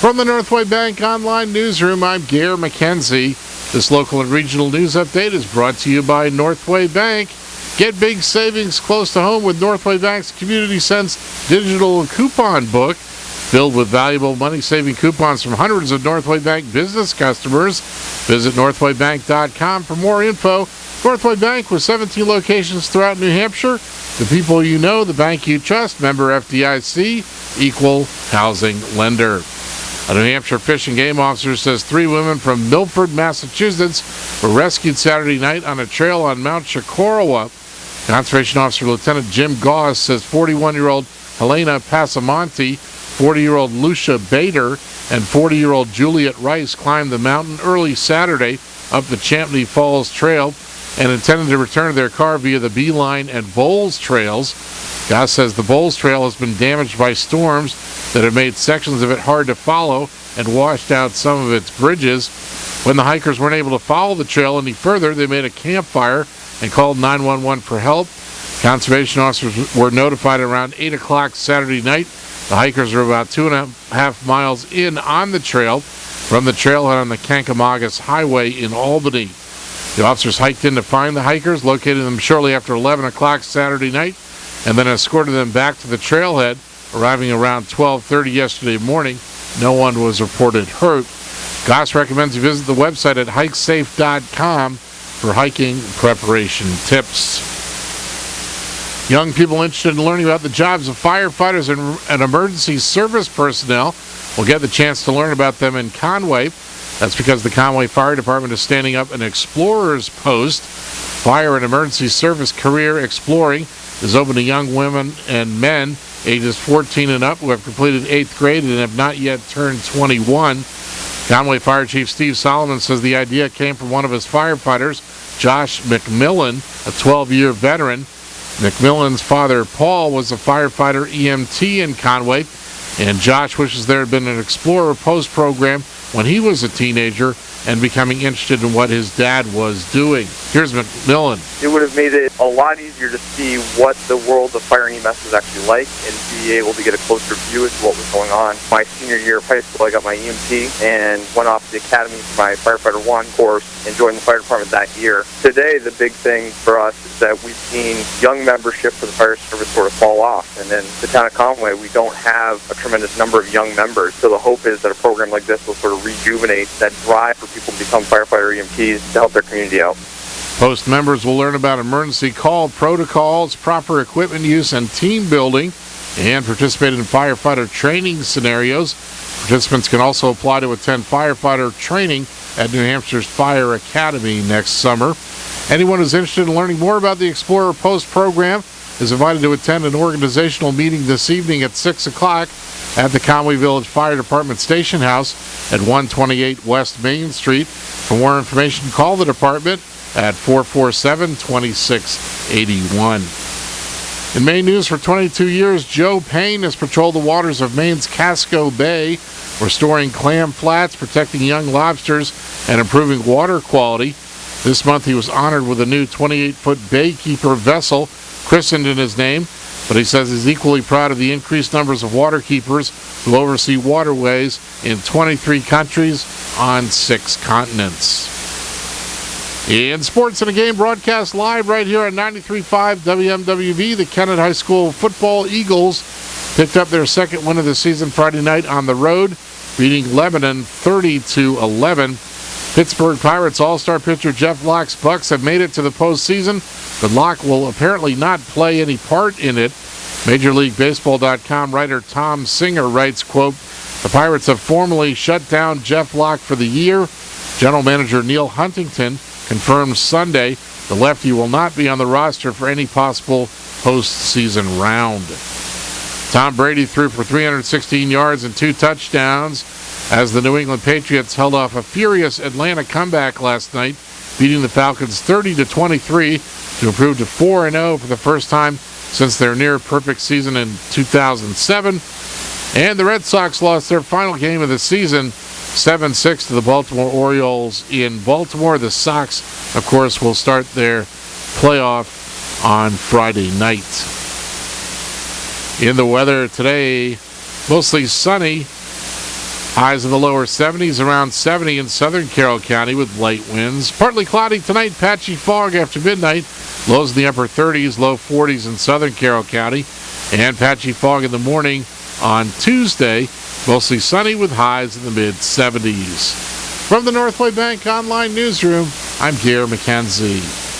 From the Northway Bank Online Newsroom, I'm Gare McKenzie. This local and regional news update is brought to you by Northway Bank. Get big savings close to home with Northway Bank's Community Sense digital coupon book, filled with valuable money-saving coupons from hundreds of Northway Bank business customers. Visit northwaybank.com for more info. Northway Bank with 17 locations throughout New Hampshire. The people you know, the bank you trust. Member FDIC, equal housing lender. A New Hampshire Fish and Game officer says 3 women from Milford, Massachusetts were rescued Saturday night on a trail on Mount Chicorowa. Conservation Officer Lieutenant Jim Goss says 41-year-old Helena Passamonte, 40-year-old Lucia Bader, and 40-year-old Juliet Rice climbed the mountain early Saturday up the Champney Falls Trail and intended to return to their car via the Beeline and Bowles trails. Goss says the Bowles Trail has been damaged by storms that have made sections of it hard to follow and washed out some of its bridges. When the hikers weren't able to follow the trail any further, they made a campfire and called 911 for help. Conservation officers were notified around 8 o'clock Saturday night. The hikers are about 2.5 miles in on the trail from the trailhead on the Kankamagas Highway in Albany. The officers hiked in to find the hikers, located them shortly after 11 o'clock Saturday night, and then escorted them back to the trailhead, arriving around 12:30 yesterday morning. No one was reported hurt. Goss recommends you visit the website at hikesafe.com for hiking preparation tips. Young people interested in learning about the jobs of firefighters and emergency service personnel will get the chance to learn about them in Conway. That's because the Conway Fire Department is standing up an explorer's post. Fire and emergency service career exploring is open to young women and men ages 14 and up who have completed 8th grade and have not yet turned 21. Conway Fire Chief Steve Solomon says the idea came from one of his firefighters, Josh McMillan, a 12-year veteran. McMillan's father, Paul, was a firefighter EMT in Conway, and Josh wishes there had been an Explorer Post program when he was a teenager and becoming interested in what his dad was doing. Here's McMillan. It would have made it a lot easier to see what the world of fire and EMS was actually like and be able to get a closer view as to what was going on. My senior year of high school, I got my EMT and went off to the academy for my Firefighter 1 course and joined the fire department that year. Today, the big thing for us is that we've seen young membership for the fire service sort of fall off. And in the town of Conway, we don't have a tremendous number of young members. So the hope is that a program like this will sort of rejuvenate that drive for people to become firefighter EMTs to help their community out. Post members will learn about emergency call protocols, proper equipment use, and team building, and participate in firefighter training scenarios. Participants can also apply to attend firefighter training at New Hampshire's Fire Academy next summer. Anyone who's interested in learning more about the Explorer Post program is invited to attend an organizational meeting this evening at 6 o'clock at the Conway Village Fire Department Station House at 128 West Main Street. For more information, call the department at 447-2681. In Maine news, for 22 years, Joe Payne has patrolled the waters of Maine's Casco Bay, restoring clam flats, protecting young lobsters, and improving water quality. This month he was honored with a new 28-foot baykeeper vessel christened in his name, but he says he's equally proud of the increased numbers of waterkeepers who oversee waterways in 23 countries on 6 continents. In sports and a game broadcast live right here on 93.5 WMWV, the Kennett High School football Eagles picked up their second win of the season Friday night on the road, beating Lebanon 30-11. Pittsburgh Pirates All-Star pitcher Jeff Locke's Bucks have made it to the postseason, but Locke will apparently not play any part in it. MajorLeagueBaseball.com writer Tom Singer writes, quote, "The Pirates have formally shut down Jeff Locke for the year. General manager Neil Huntington confirmed Sunday the lefty will not be on the roster for any possible postseason round." Tom Brady threw for 316 yards and 2 touchdowns as the New England Patriots held off a furious Atlanta comeback last night, beating the Falcons 30-23 to improve to 4-0 for the first time since their near-perfect season in 2007. And the Red Sox lost their final game of the season 7-6 to the Baltimore Orioles in Baltimore. The Sox, of course, will start their playoff on Friday night. In the weather today, mostly sunny. Highs in the lower 70s, around 70 in southern Carroll County with light winds. Partly cloudy tonight, patchy fog after midnight. Lows in the upper 30s, low 40s in southern Carroll County. And patchy fog in the morning on Tuesday. Mostly sunny with highs in the mid-70s. From the Northway Bank Online Newsroom, I'm Gare McKenzie.